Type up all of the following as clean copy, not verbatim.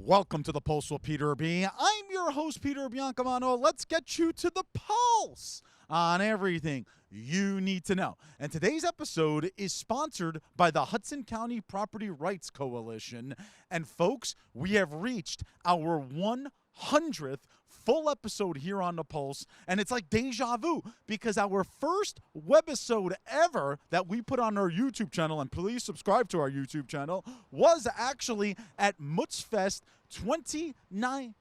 Welcome to the Pulse with Peter B. I'm your host, Peter Biancamano. Let's get you to the pulse on everything you need to know. And today's episode is sponsored by the Hudson County Property Rights Coalition. And folks, we have reached our 100th full episode here on the Pulse, and it's like deja vu because our first webisode ever that we put on our YouTube channel, and please subscribe to our YouTube channel, was actually at Mutzfest 2019.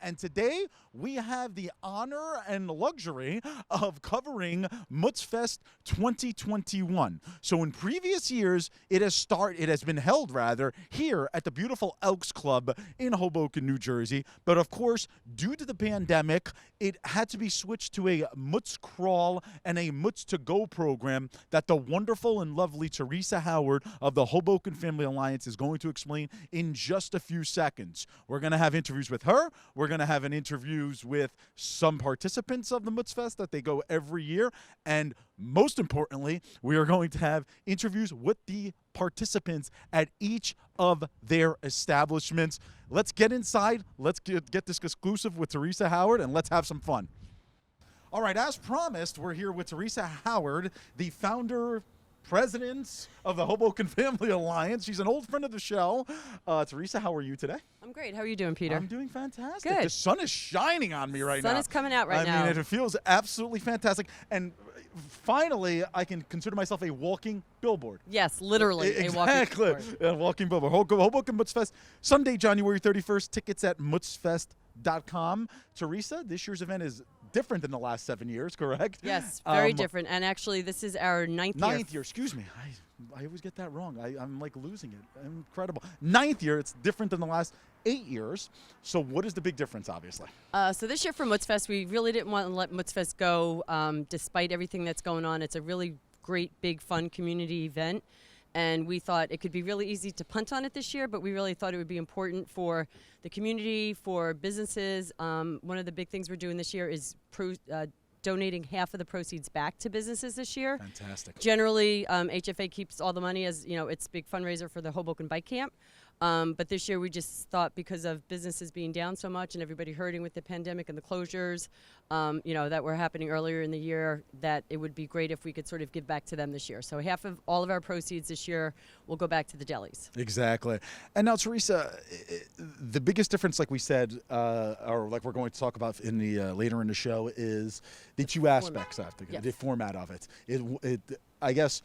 And today we have the honor and luxury of covering Mutzfest 2021. So in previous years, it has been held here at the beautiful Elks Club in Hoboken, New Jersey. But of course, due to the pandemic, it had to be switched to a Mutz Crawl and a Mutz to Go program that the wonderful and lovely Teresa Howard of the Hoboken Family Alliance is going to explain in just a few seconds. We're going to have interviews with her. We're going to have interviews with some participants of the Mutzfest that they go every year. And most importantly, we are going to have interviews with the participants at each of their establishments. Let's get inside. Let's get this exclusive with Teresa Howard, and let's have some fun. All right, as promised, we're here with Teresa Howard, the founder, president of the Hoboken Family Alliance. She's an old friend of the show. Teresa, how are you today? I'm great. How are you doing, Peter? I'm doing fantastic. Good. The sun is shining on me right now. The sun is coming out right now. I mean, it feels absolutely fantastic. And finally, I can consider myself a walking billboard. Yes, literally Exactly. a walking billboard. A walking billboard. Hoboken Mutzfest, Sunday, January 31st. Tickets at mutzfest.com. Teresa, this year's event is different than the last 7 years, correct? Yes, very different. And actually, this is our ninth year. Excuse me. I always get that wrong. I'm like losing it. Incredible. Ninth year. It's different than the last 8 years. So what is the big difference, obviously? So this year for Mutzfest, we really didn't want to let Mutzfest go despite everything that's going on. It's a really great, big, fun community event. And we thought it could be really easy to punt on it this year, but we really thought it would be important for the community, for businesses. One of the big things we're doing this year is donating half of the proceeds back to businesses this year. Fantastic. Generally, HFA keeps all the money as, it's a big fundraiser for the Hoboken Bike Camp. But this year we just thought because of businesses being down so much and everybody hurting with the pandemic and the closures, that were happening earlier in the year, that it would be great if we could sort of give back to them this year. So half of all of our proceeds this year will go back to the delis. Exactly. And now, Teresa, the biggest difference, like we said, or like we're going to talk about in the later in the show, is the two aspects of the format of it. I guess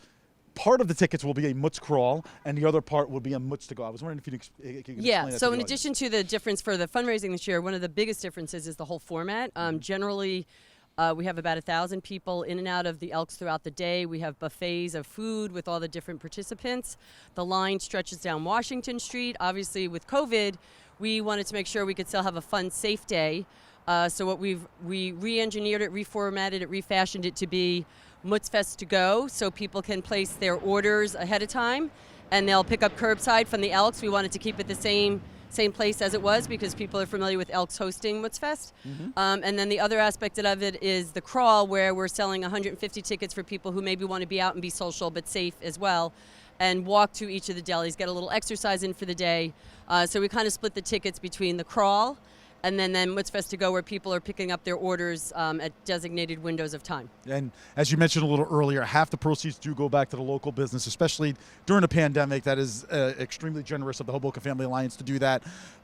part of the tickets will be a Mutz Crawl, and the other part will be a Mutz to Go. I was wondering if you could explain that so to in the addition to the difference for the fundraising this year, one of the biggest differences is the whole format. Generally, we have about 1,000 people in and out of the Elks throughout the day. We have buffets of food with all the different participants. The line stretches down Washington Street. Obviously, with COVID, we wanted to make sure we could still have a fun, safe day. So what we re-engineered it, reformatted it, refashioned it to be Mutzfest to Go, so people can place their orders ahead of time, and they'll pick up curbside from the Elks. We wanted to keep it the same place as it was because people are familiar with Elks hosting Mutzfest. And then the other aspect of it is the crawl, where we're selling 150 tickets for people who maybe want to be out and be social but safe as well, and walk to each of the delis, get a little exercise in for the day. So we kind of split the tickets between the crawl and then Mutzfest to Go, where people are picking up their orders at designated windows of time. And as you mentioned a little earlier, half the proceeds do go back to the local business, especially during a pandemic. That is extremely generous of the Hoboken Family Alliance to do that.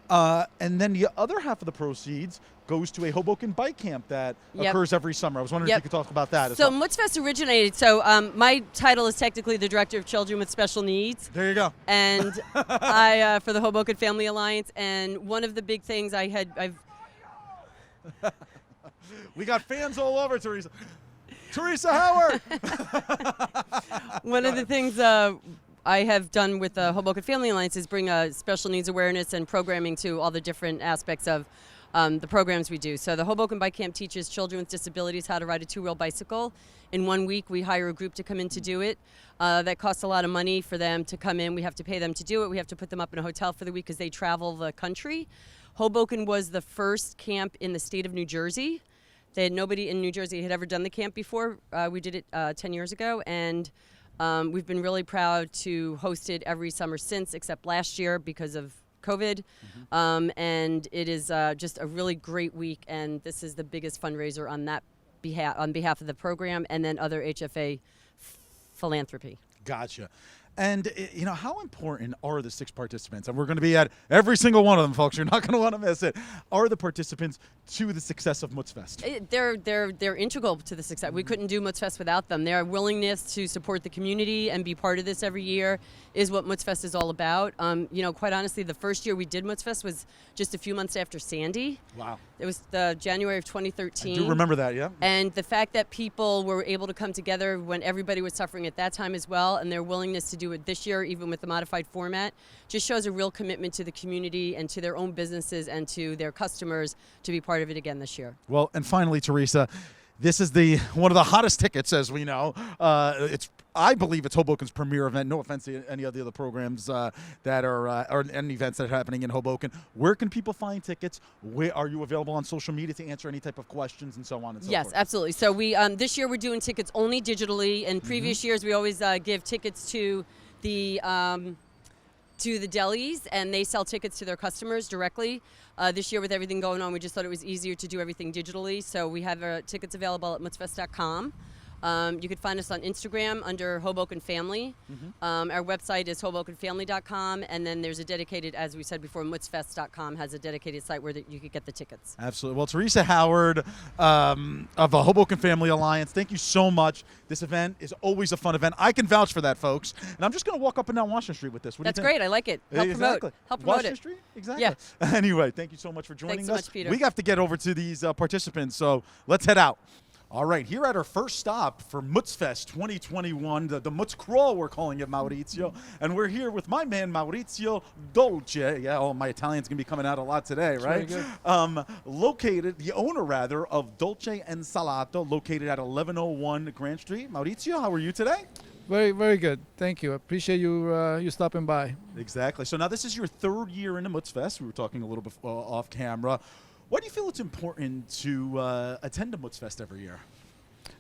And then the other half of the proceeds goes to a Hoboken bike camp that occurs every summer. I was wondering if you could talk about that as well. So Mutzfest originated, my title is technically the Director of Children with Special Needs. There you go. And I, for the Hoboken Family Alliance, and one of the big things I've we got fans all over, Teresa. Teresa Howard! One of the things I have done with the Hoboken Family Alliance is bring special needs awareness and programming to all the different aspects of the programs we do. So the Hoboken Bike Camp teaches children with disabilities how to ride a two-wheel bicycle. In 1 week, we hire a group to come in to do it. That costs a lot of money for them to come in. We have to pay them to do it. We have to put them up in a hotel for the week because they travel the country. Hoboken was the first camp in the state of New Jersey. Nobody in New Jersey had ever done the camp before. We did it 10 years ago, and we've been really proud to host it every summer since, except last year because of COVID. And it is just a really great week, and this is the biggest fundraiser on that on behalf of the program and then other HFA philanthropy. Gotcha. And, how important are the 6 participants? And we're going to be at every single one of them, folks. You're not going to want to miss it. Are the participants to the success of Mutzfest? They're integral to the success. We couldn't do Mutzfest without them. Their willingness to support the community and be part of this every year is what Mutzfest is all about. Quite honestly, the first year we did Mutzfest was just a few months after Sandy. Wow. It was January of 2013. I do remember that, yeah. And the fact that people were able to come together when everybody was suffering at that time as well, and their willingness to do it this year, even with the modified format, just shows a real commitment to the community and to their own businesses and to their customers to be part of it again this year. Well, and finally, Teresa, this is one of the hottest tickets, as we know. I believe it's Hoboken's premier event. No offense to any of the other programs that are any events that are happening in Hoboken. Where can people find tickets? Where are you available on social media to answer any type of questions and so on and so forth? Yes, absolutely. So we this year we're doing tickets only digitally. In previous years, we always give tickets to the delis, and they sell tickets to their customers directly. This year, with everything going on, we just thought it was easier to do everything digitally. So we have tickets available at mutzfest.com. You could find us on Instagram under Hoboken Family. Our website is hobokenfamily.com, and then there's a dedicated, as we said before, mutzfest.com has a dedicated site where you could get the tickets. Absolutely. Well, Teresa Howard of the Hoboken Family Alliance, thank you so much. This event is always a fun event. I can vouch for that, folks. And I'm just going to walk up and down Washington Street with this. What That's do you think? great. I like it. Help Exactly. promote Washington it. Street? Exactly. Yeah. Anyway, thank you so much for joining us. Thanks so much, Peter. We have to get over to these participants, so let's head out. All right, here at our first stop for Mutzfest 2021, the Mutz Crawl, we're calling it, Maurizio. And we're here with my man, Maurizio Dolce. Yeah, oh, my Italian's going to be coming out a lot today, right? Very good. The owner, rather, of Dolce and Salato, located at 1101 Grand Street. Maurizio, how are you today? Very, very good. Thank you. I appreciate you stopping by. Exactly. So now this is your 3rd year in the Mutzfest. We were talking a little bit off camera. Why do you feel it's important to attend a Mutzfest every year?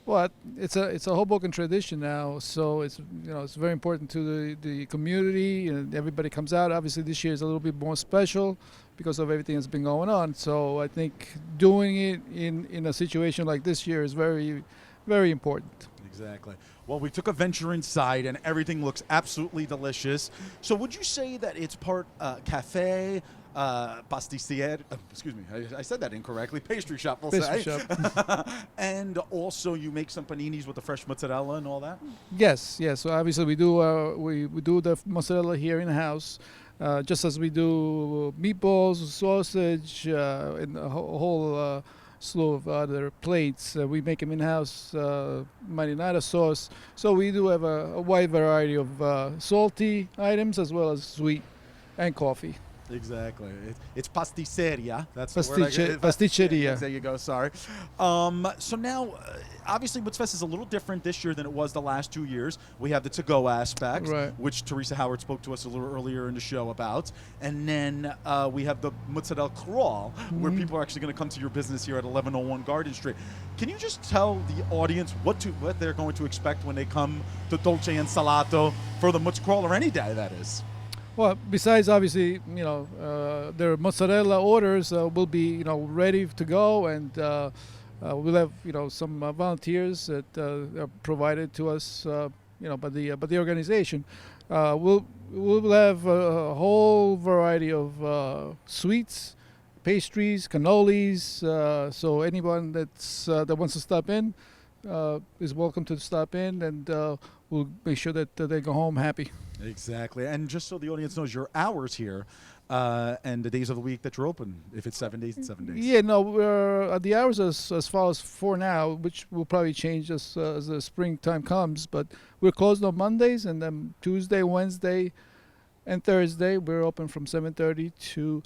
Well, it's a Hoboken tradition now, so it's very important to the community, and everybody comes out. Obviously, this year is a little bit more special because of everything that's been going on. So I think doing it in a situation like this year is very, very important. Exactly. Well, we took a venture inside, and everything looks absolutely delicious. So would you say that it's part cafe, pastissiere, excuse me, I said that incorrectly, pastry shop, we'll Pastry say. shop. And also you make some paninis with the fresh mozzarella and all that? Yes. So obviously we do we do the mozzarella here in the house, just as we do meatballs, sausage, and a whole slew of other plates. We make them in-house, marinara sauce. So we do have a wide variety of salty items as well as sweet and coffee. Exactly. It's pasticceria. That's Pasticceria. There you go. Sorry. So now, obviously, Mutzfest is a little different this year than it was the last 2 years. We have the to-go aspect, Right. which Teresa Howard spoke to us a little earlier in the show about. And then we have the Mozzarella Crawl, where people are actually going to come to your business here at 1101 Garden Street. Can you just tell the audience what they're going to expect when they come to Dolce and Salato for the Mutz Crawl, or any day that is? Well, besides obviously, their mozzarella orders will be, ready to go, and we'll have, some volunteers that are provided to us, by the organization. We'll have a whole variety of sweets, pastries, cannolis. So anyone that wants to stop in is welcome to stop in, and we'll make sure that they go home happy. Exactly. And just so the audience knows your hours here and the days of the week that you're open, if it's 7 days, it's 7 days. Yeah, no, we're the hours as far as for now, which will probably change as the springtime comes, but we're closed on Mondays, and then Tuesday, Wednesday, and Thursday we're open from 7:30 to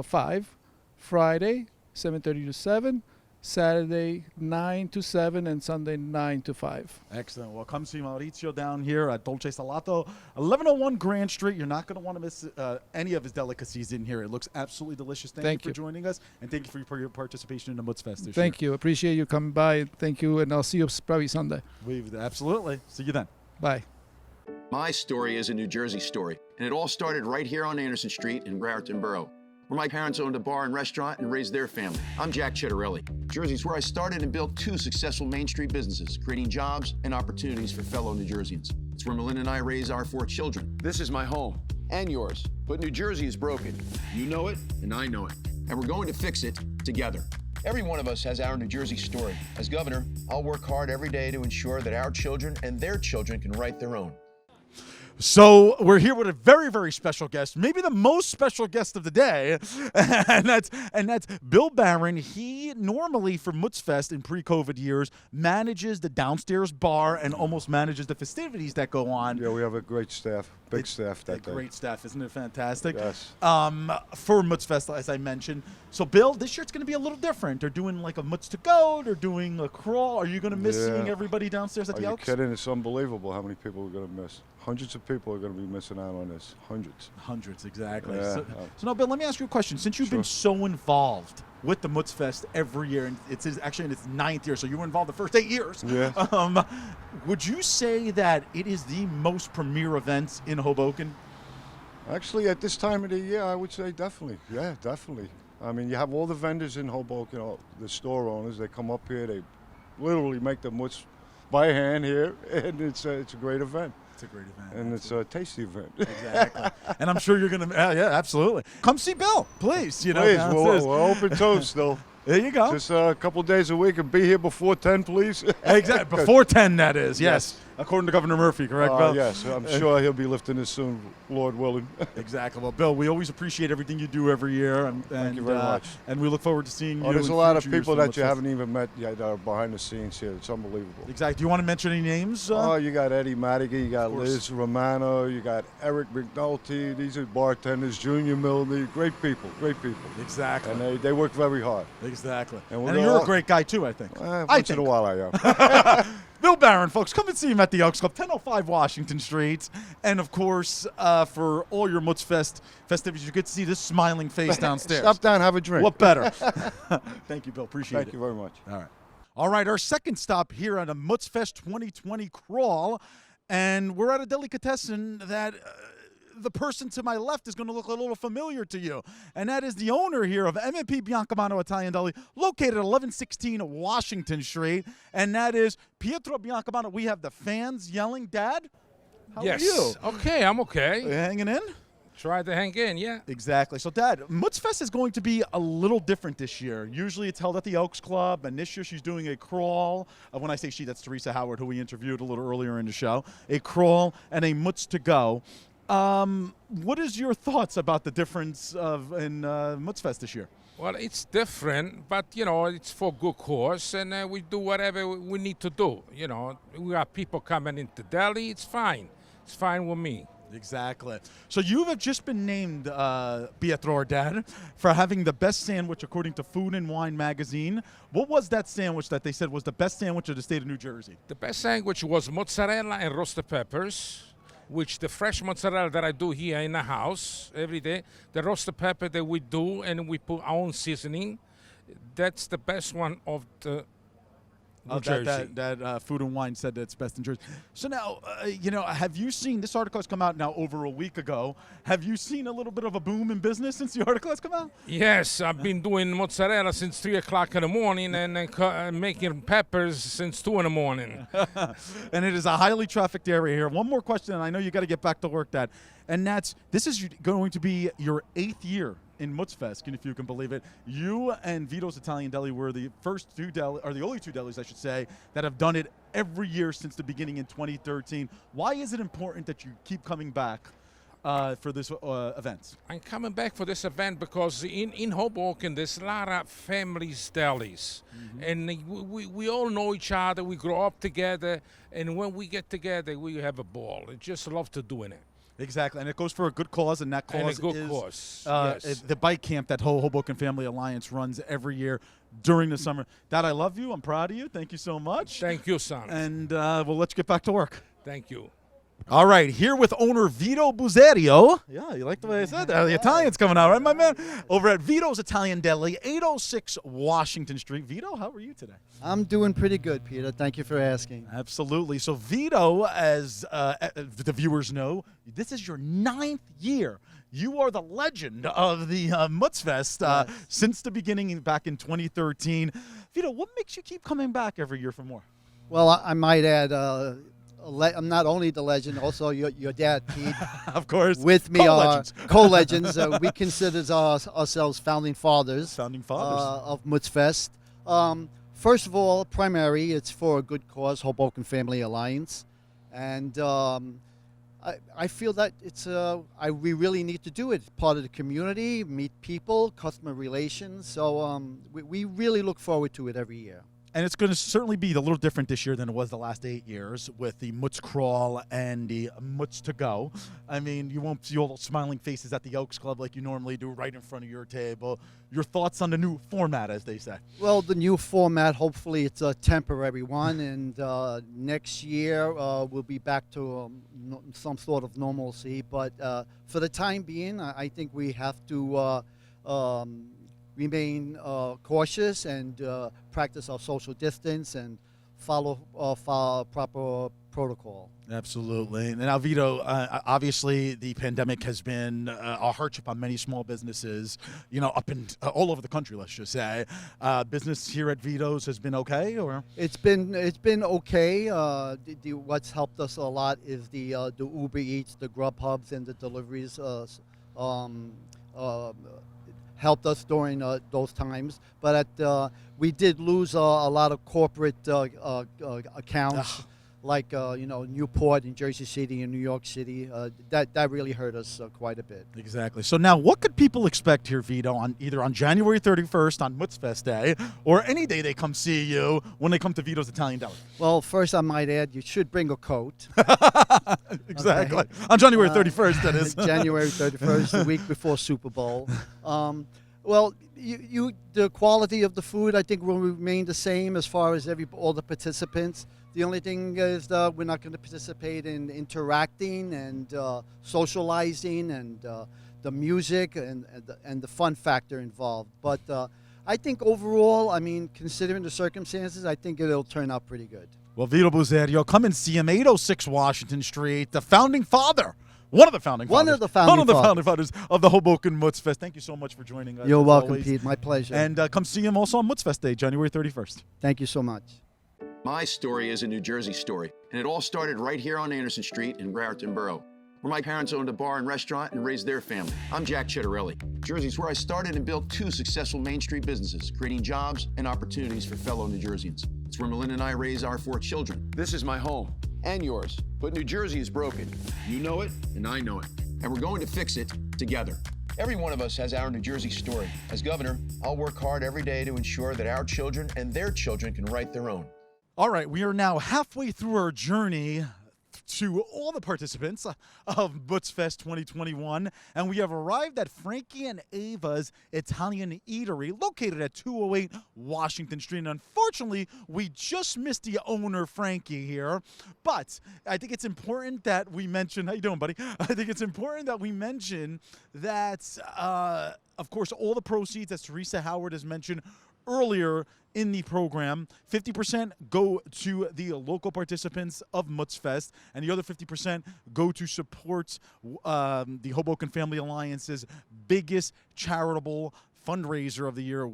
5. Friday, 7:30 to 7. Saturday 9 to 7, and Sunday 9 to 5. Excellent. Well, come see Maurizio down here at Dolce Salato, 1101 Grand Street. You're not going to want to miss any of his delicacies in here. It looks absolutely delicious. Thank you for joining us, and thank you for your participation in the Mutzfest this year. Thank you. Appreciate you coming by. Thank you, and I'll see you probably Sunday. Absolutely. See you then. Bye. My story is a New Jersey story. And it all started right here on Anderson Street in Brereton Borough, where my parents owned a bar and restaurant and raised their family. I'm Jack Chittarelli. Jersey's where I started and built 2 successful Main Street businesses, creating jobs and opportunities for fellow New Jerseyans. It's where Melinda and I raise our 4 children. This is my home, and yours. But New Jersey is broken. You know it, and I know it. And we're going to fix it together. Every one of us has our New Jersey story. As governor, I'll work hard every day to ensure that our children and their children can write their own. So we're here with a very, very special guest, maybe the most special guest of the day, and that's Bill Barron. He normally, for Mutzfest in pre-COVID years, manages the downstairs bar and almost manages the festivities that go on. Yeah, we have a great staff, big staff that day. Great staff, isn't it fantastic? Yes. For Mutzfest, as I mentioned. So, Bill, this year it's going to be a little different. They're doing like a Mutz to go. They're doing a crawl. Are you going to miss seeing everybody downstairs at the Elks? Are you kidding? It's unbelievable how many people we're going to miss. Hundreds of people are going to be missing out on this. Hundreds. Hundreds, exactly. Yeah. So now, Bill, let me ask you a question. Since you've been so involved with the Mutzfest every year, and it's actually in its 9th year, so you were involved the first 8 years. Yeah. Would you say that it is the most premier event in Hoboken? Actually, at this time of the year, I would say definitely. Yeah, definitely. I mean, you have all the vendors in Hoboken, all the store owners. They come up here. They literally make the mutz by hand here, and it's a great event. It's a great event. And it's a tasty event. Exactly. And I'm sure you're going to, yeah, absolutely. Come see Bill, please. Please, we're open toast still. There you go. Just a couple days a week and be here before 10, please. Exactly. Before 10, that is. Yes. According to Governor Murphy, correct, Bill? Yes. I'm sure he'll be lifting this soon, Lord willing. Exactly. Well, Bill, we always appreciate everything you do every year. Thank you very much. And we look forward to seeing you. There's a lot of people that you haven't even met yet that are behind the scenes here. It's unbelievable. Exactly. Do you want to mention any names? You got Eddie Madigan, you got Liz Romano, you got Eric McNulty. These are bartenders, Junior Milne. Great people, great people. Exactly. And they work very hard. Exactly. And you're a great guy, too, I think. Once in a while I am. Bill Barron, folks, come and see him at the Elks Club, 1005 Washington Street. And, of course, for all your Mutzfest festivities, you get to see this smiling face downstairs. Stop down, have a drink. What better? Thank you, Bill. Appreciate it. Thank you very much. All right. All right, our second stop here on a Mutzfest 2020 crawl. And we're at a delicatessen that the person to my left is going to look a little familiar to you. And that is the owner here of M&P Biancamano Italian Deli, located at 1116 Washington Street. And that is Pietro Biancamano. We have the fans yelling, Dad, how are you? Okay, I'm okay. Are you hanging in? Try to hang in, yeah. Exactly. So, Dad, Mutzfest is going to be a little different this year. Usually it's held at the Elks Club, and this year she's doing a crawl. When I say she, that's Teresa Howard, who we interviewed a little earlier in the show. A crawl and a Mutz to go. What is your thoughts about the difference in Mutzfest this year? Well, it's different, but, it's for good cause, and we do whatever we need to do. We got people coming into Delhi. It's fine. It's fine with me. Exactly. So you have just been named, Pietro, or Dad, for having the best sandwich according to Food and Wine magazine. What was that sandwich that they said was the best sandwich of the state of New Jersey? The best sandwich was mozzarella and roasted peppers, which the fresh mozzarella that I do here in the house every day, the roasted pepper that we do, and we put our own seasoning. That's the best one of the New Jersey. That Food and Wine said that it's best in Jersey. So now, have you seen, this article has come out now over a week ago. Have you seen a little bit of a boom in business since the article has come out? Yes, I've been doing mozzarella since 3 o'clock in the morning and making peppers since 2 in the morning. And it is a highly trafficked area here. One more question, and I know you got to get back to work, Dad. And this is going to be your 8th year in Mutzfest, if you can believe it. You and Vito's Italian Deli were the the only 2 delis, I should say, that have done it every year since the beginning in 2013. Why is it important that you keep coming back for this event? I'm coming back for this event because in Hoboken there's a lot of families delis, and we all know each other. We grow up together, and when we get together, we have a ball. I just love to doing it. Exactly, and it goes for a good cause, and that cause yes. The bike camp that Hoboken Family Alliance runs every year during the summer. Dad, I love you. I'm proud of you. Thank you so much. Thank you, son. And well, let's get back to work. Thank you. All right, here with owner Vito Buzzerio. Yeah, you like the way I said that? The Italian's coming out, right, my man? Over at Vito's Italian Deli, 806 Washington Street. Vito, how are you today? I'm doing pretty good, Peter. Thank you for asking. Absolutely. So Vito, as the viewers know, this is your 9th year. You are the legend of the Mutzfest Yes. since the beginning back in 2013. Vito, what makes you keep coming back every year for more? Well, I might add, I'm not only the legend, also your dad, Pete, Of course. with me are Co-legends. co-legends. We consider ourselves founding fathers, Founding fathers. of Mutzfest. First of all, primary, it's for a good cause, Hoboken Family Alliance. And I feel that we really need to do it. It's part of the community, meet people, customer relations. So we really look forward to it every year. And it's going to certainly be a little different this year than it was the last 8 years with the Mutz Crawl and the Mutz to Go. I mean, you won't see all those smiling faces at the Elks Club like you normally do right in front of your table. Your thoughts on the new format, as they say? Well, the new format, hopefully it's a temporary one, and next year we'll be back to some sort of normalcy. But for the time being, I think we have to remain cautious and practice our social distance and follow proper protocol. Absolutely. And now, Vito, obviously the pandemic has been a hardship on many small businesses, up and all over the country, let's just say. Business here at Vito's has been okay, or? It's been okay. What's helped us a lot is the Uber Eats, the Grubhubs, and the deliveries. Helped us during those times, but we did lose a lot of corporate accounts, like Newport in Jersey City and New York City. That really hurt us quite a bit. Exactly. So now, what could people expect here, Vito, either on January 31st on Mutzfest Day, or any day they come see you when they come to Vito's Italian Deli? Well, first I might add, you should bring a coat. Exactly. Okay. On January 31st, that is. January 31st, the week before Super Bowl. Well, the quality of the food, I think, will remain the same as far as all the participants. The only thing is that we're not going to participate in interacting and socializing and the music and the fun factor involved. But I think overall, considering the circumstances, I think it'll turn out pretty good. Well, Vito Buzzerio, come and see him, 806 Washington Street, the founding father. One of the founding fathers of the Hoboken Mutzfest. Thank you so much for joining us. You're as welcome, always. Pete. My pleasure. And come see him also on Mutzfest Day, January 31st. Thank you so much. My story is a New Jersey story, and it all started right here on Anderson Street in Brereton Borough, where my parents owned a bar and restaurant and raised their family. I'm Jack Chitterelli. Jersey's where I started and built 2 successful Main Street businesses, creating jobs and opportunities for fellow New Jerseyans. It's where Melinda and I raise our 4 children. This is my home, and yours. But New Jersey is broken. You know it, and I know it. And we're going to fix it together. Every one of us has our New Jersey story. As governor, I'll work hard every day to ensure that our children and their children can write their own. All right, we are now halfway through our journey to all the participants of Mutzfest 2021, and we have arrived at Frankie and Ava's Italian Eatery, located at 208 Washington Street. And unfortunately, we just missed the owner, Frankie, here. But I think it's important that we mention, how you doing, buddy? I think it's important that we mention that, of course, all the proceeds, as Teresa Howard has mentioned earlier in the program, 50% go to the local participants of Mutzfest, and the other 50% go to support the Hoboken Family Alliance's biggest charitable fundraiser of the year,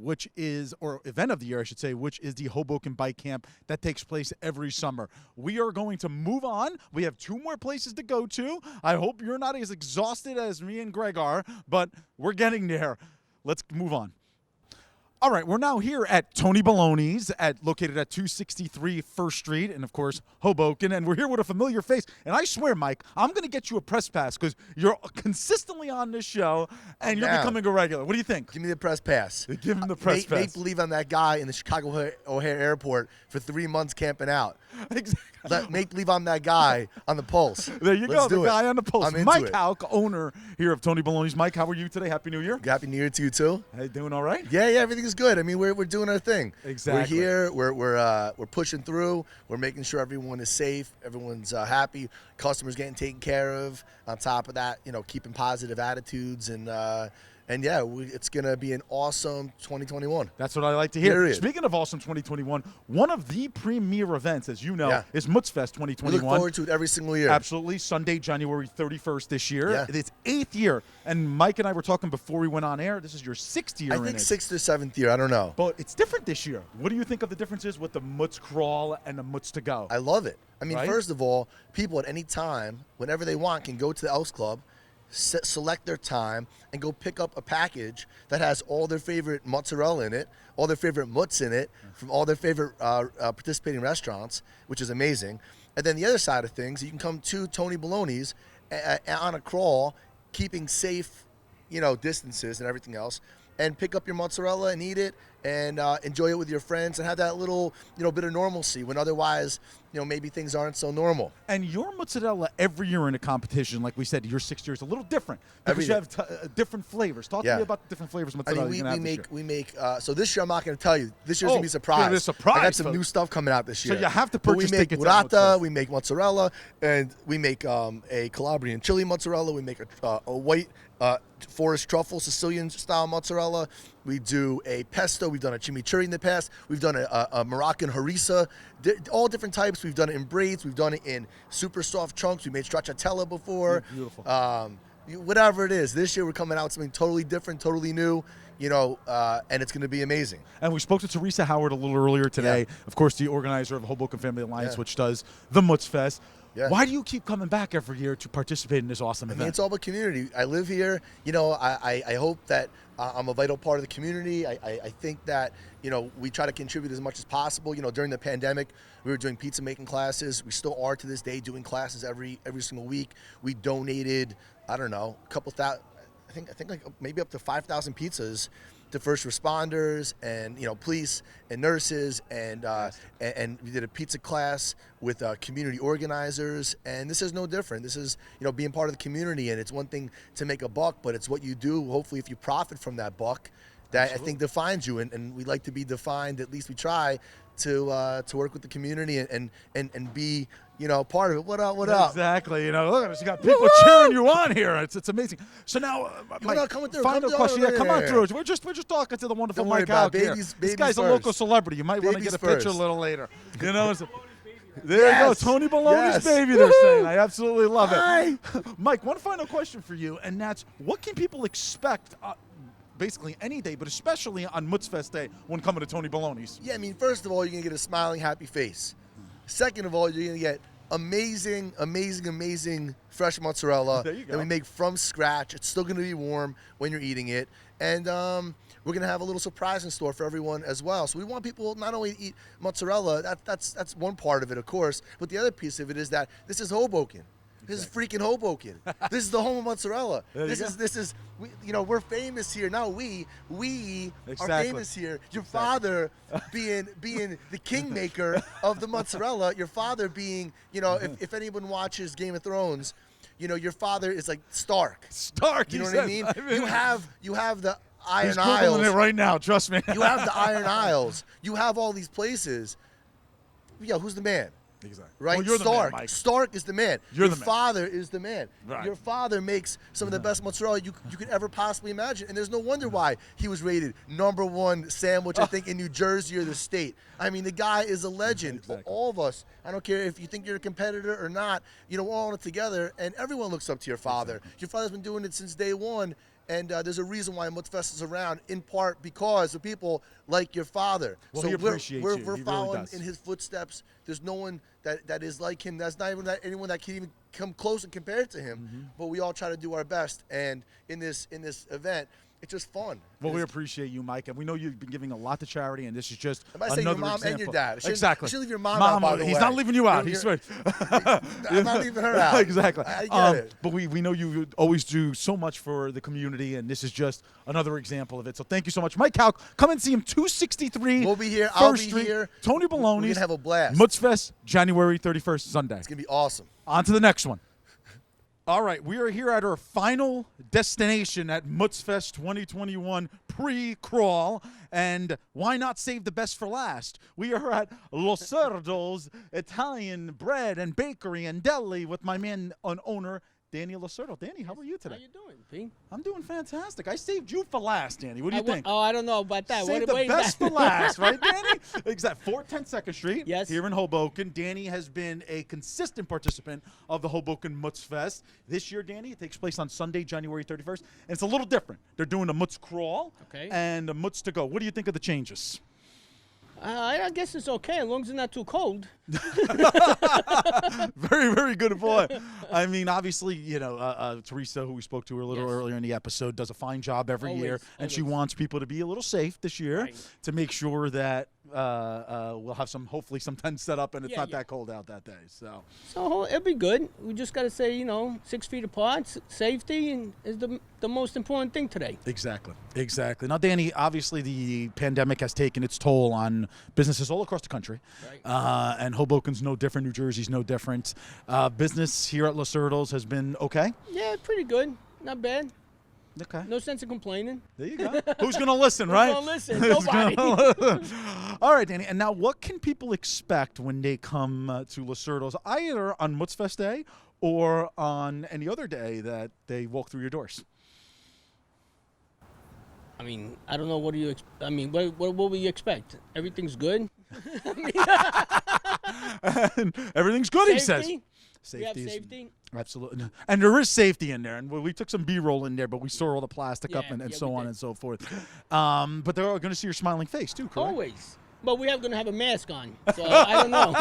or event of the year, I should say, which is the Hoboken Bike Camp that takes place every summer. We are going to move on. We have 2 more places to go to. I hope you're not as exhausted as me and Greg are, but we're getting there. Let's move on. All right, we're now here at Tony Baloney's, located at 263 First Street, and of course, Hoboken. And we're here with a familiar face. And I swear, Mike, I'm going to get you a press pass because you're consistently on this show, and you're becoming a regular. What do you think? Give me the press pass. Give him the press pass. Make believe I'm that guy in the Chicago O'Hare Airport for 3 months camping out. Exactly. Believe I'm that guy on the pulse. There you Let's go, the do it. guy on the post. I'm into Mike it. Hauk, owner here of Tony Baloney's. Mike, how are you today? Happy New Year. Happy New Year to you too. Hey, doing all right? Yeah, everything is good. I mean, we're doing our thing. Exactly. We're here. We're pushing through. We're making sure everyone is safe. Everyone's happy. Customers getting taken care of. On top of that, keeping positive attitudes and yeah, it's going to be an awesome 2021. That's what I like to hear. Period. Speaking of awesome 2021, one of the premier events, as you know, is Mutzfest 2021. We look forward to it every single year. Absolutely. Sunday, January 31st this year. Yeah. It's 8th year. And Mike and I were talking before we went on air. This is your 6th year I in think it. 6th or 7th year. I don't know. But it's different this year. What do you think of the differences with the Mutz Crawl and the Mutz to Go? I love it. I mean, Right? first of all, people at any time, whenever they want, can go to the Elks Club, select their time, and go pick up a package that has all their favorite mozzarella in it, all their favorite mutz in it, from all their favorite participating restaurants, which is amazing. And then the other side of things, you can come to Tony Baloney's on a crawl, keeping safe, distances and everything else, and pick up your mozzarella and eat it and enjoy it with your friends and have that little, bit of normalcy when otherwise, maybe things aren't so normal. And your mozzarella every year in a competition, like we said, your 6 years, a little different because you have different flavors. Talk to me about the different flavors of I mozzarella mean, we make. So this year I'm not going to tell you. This year's going to be a surprise. yeah, it's a surprise, I got some folks. new stuff coming out this year. So you have to But purchase we make tickets at burrata, Mutzfest. we make mozzarella, and we make a Calabrian chili mozzarella. We make a white forest truffle Sicilian style mozzarella. We do a pesto. We've done a chimichurri in the past. We've done a Moroccan harissa. All different types. We've done it in braids. We've done it in super soft chunks. We made stracciatella before. Beautiful. Whatever it is, this year we're coming out with something totally different, totally new, and it's going to be amazing. And we spoke to Teresa Howard a little earlier today, of course, the organizer of Hoboken Family Alliance, which does the Mutzfest. Yeah. Why do you keep coming back every year to participate in this awesome I mean, event? it's all about community. I live here. I hope that I'm a vital part of the community. I think that, we try to contribute as much as possible. During the pandemic, we were doing pizza making classes. We still are to this day doing classes every single week. We donated, I don't know, a couple thousand, I think like maybe up to 5,000 pizzas to first responders and police and nurses and we did a pizza class with community organizers, and this is no different. This is being part of the community, and it's one thing to make a buck, but it's what you do. Hopefully, if you profit from that buck, that I think defines you, and we like to be defined. At least we try to work with the community and be part of it. What up? Exactly. Look at us. You got people cheering you on here. It's amazing. So now, Mike, coming through. final Come question. through. Yeah, come on through. We're just talking to the wonderful Don't worry Mike about out it. here. Babies This guy's a first. local celebrity. You might want to Babies get a picture a first. little later. There you go, Yes. Tony Baloney's Yes. baby. They're saying. I absolutely love Hi. it. Mike, one final question for you, and that's what can people expect? Basically any day, but especially on Mutzfest Day when coming to Tony Baloney's. Yeah, I mean, first of all, you're going to get a smiling, happy face. Second of all, you're going to get amazing fresh mozzarella There you go. that we make from scratch. It's still going to be warm when you're eating it. And we're going to have a little surprise in store for everyone as well. So we want people not only to eat mozzarella, that's one part of it, of course, but the other piece of it is that this is Hoboken. This is freaking Hoboken. This is the home of mozzarella. This is we're famous here. Now we are Exactly. famous here. Your father being the kingmaker of the mozzarella. Your father being, if anyone watches Game of Thrones, your father is like Stark. Stark, You know he what I says. mean? You have the Iron He's Googling Isles. it right now. Trust me. You have the Iron Isles. You have all these places. Yeah, who's the man? Exactly. Right? Well, you're Stark. the man, Mike. Stark is the man. You're Your the man. father is the man. Right. Your father makes some of the best mozzarella you could ever possibly imagine. And there's no wonder why he was rated #1 sandwich, I think, in New Jersey or the state. I mean, the guy is a legend. Exactly. All of us, I don't care if you think you're a competitor or not, we're all in it together, and everyone looks up to your father. Exactly. Your father's been doing it since day one. And there's a reason why Mutzfest is around, in part because of people like your father. Well, so he appreciates we're you. He really following does. in his footsteps. There's no one that is like him. That's not even anyone that can even come close and compare to him. Mm-hmm. But we all try to do our best. And in this event, it's just fun. Well, we appreciate you, Mike, and we know you've been giving a lot to charity, and this is just I might another say your mom example. and your dad. Exactly. You should leave your mom out, by the he's way. not leaving you out. He's right. I'm not leaving her out. Exactly. I get it. But we know you always do so much for the community, and this is just another example of it. So thank you so much. Mike Hauk, come and see him, 263 We'll be here. First I'll be Street, here. Tony We're Baloney's going to have a blast. Mutzfest, January 31st, Sunday. It's going to be awesome. On to the next one. All right, we are here at our final destination at Mutzfest 2021 pre-crawl, and why not save the best for last? We are at Los Cerdos Italian Bread and Bakery and Deli with my man and owner, Danny Locerdo. Danny, how are you today? How you doing, P? I'm doing fantastic. I saved you for last, Danny. What do you think? I don't know about that. Save What the is best that? for last, right, Danny? Exactly. 410 2nd Street. Yes. Here in Hoboken. Danny has been a consistent participant of the Hoboken Mutzfest. This year, Danny, it takes place on Sunday, January 31st. And it's a little different. They're doing a Mutz crawl and a Mutz to go. What do you think of the changes? I guess it's okay as long as it's not too cold. Very, very good point. I mean, obviously, Teresa, who we spoke to a little earlier in the episode, does a fine job every year, and she wants people to be a little safe this year to make sure that we'll have hopefully some tents set up and it's not that cold out that day. So it'll be good. We just got to say, 6 feet apart, safety is the most important thing today. Exactly. Now, Danny, obviously the pandemic has taken its toll on businesses all across the country, and Hoboken's no different. New Jersey's no different. Business here at Los Cerdos has been okay? Yeah, pretty good. Not bad. Okay. No sense in complaining. There you go. Who's going to listen, right? Who's going to listen? Nobody. All right, Danny. And now what can people expect when they come to Los Cerdos, either on Mutzfest Day or on any other day that they walk through your doors? I mean, I don't know. What do you? What will we expect? Everything's good. And everything's good, he says. We have safety. Absolutely. And there is safety in there. And we took some B-roll in there, but we saw all the plastic up and so on and so forth. But they're going to see your smiling face, too, correct? Always. But we are going to have a mask on, so I don't know.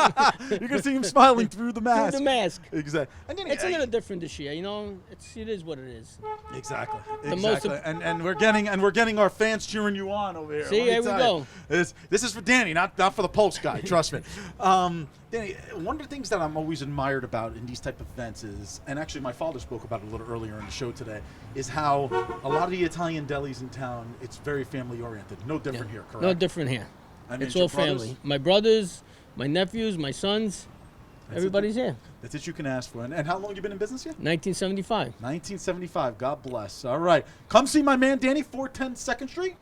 You're going to see him smiling through the mask. Through the mask. Exactly. And then, it's a little different this year, it is what it is. Exactly. And we're getting our fans cheering you on over here. See, here we go. This is for Danny, not for the Pulse guy. Trust me. Danny, one of the things that I'm always admired about in these type of events is, and actually my father spoke about it a little earlier in the show today, is how a lot of the Italian delis in town, it's very family oriented. No different here, correct? No different here. I mean, it's all family. My brothers, my nephews, my sons, everybody's here. That's it you can ask for. And how long you been in business here? 1975. 1975. God bless. All right. Come see my man Danny, 410 2nd Street.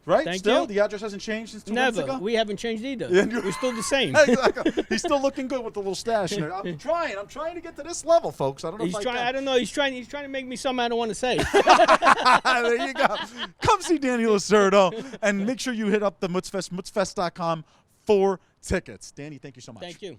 Right? Thank Still? you. The address hasn't changed since 2 months ago? Never. We haven't changed either. We're still the same. Exactly. He's still looking good with the little stash in there. I'm trying to get to this level, folks. I don't know if I can. I don't know. He's trying to make me something I don't want to say. There you go. Come see Danny Locerdo and make sure you hit up the Mutzfest, mutzfest.com for tickets. Danny, thank you so much. Thank you.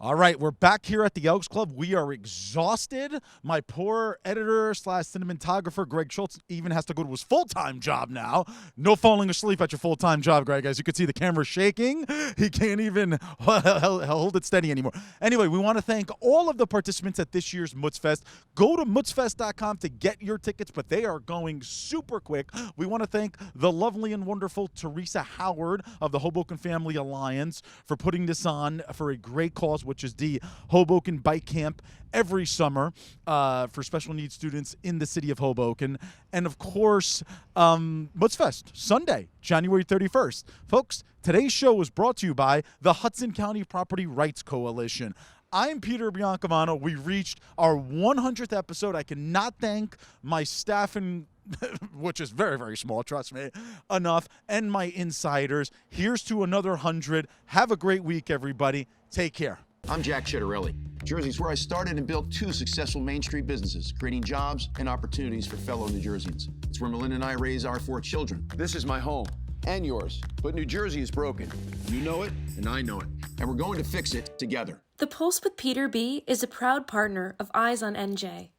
All right, we're back here at the Elks Club. We are exhausted. My poor editor / cinematographer, Greg Schultz, even has to go to his full-time job now. No falling asleep at your full-time job, Greg. As you can see, the camera's shaking. He can't even hold it steady anymore. Anyway, we want to thank all of the participants at this year's Mutzfest. Go to mutzfest.com to get your tickets, but they are going super quick. We want to thank the lovely and wonderful Teresa Howard of the Hoboken Family Alliance for putting this on for a great cause, which is the Hoboken Bike Camp every summer for special needs students in the city of Hoboken. And, of course, Mutzfest, Sunday, January 31st. Folks, today's show was brought to you by the Hudson County Property Rights Coalition. I'm Peter Biancamano. We reached our 100th episode. I cannot thank my staff which is very, very small, trust me, enough, and my insiders. Here's to another 100. Have a great week, everybody. Take care. I'm Jack Chitterelli. Jersey's where I started and built 2 successful Main Street businesses, creating jobs and opportunities for fellow New Jerseyans. It's where Melinda and I raise our 4 children. This is my home, and yours. But New Jersey is broken. You know it, and I know it. And we're going to fix it together. The Pulse with Peter B. is a proud partner of Eyes on NJ.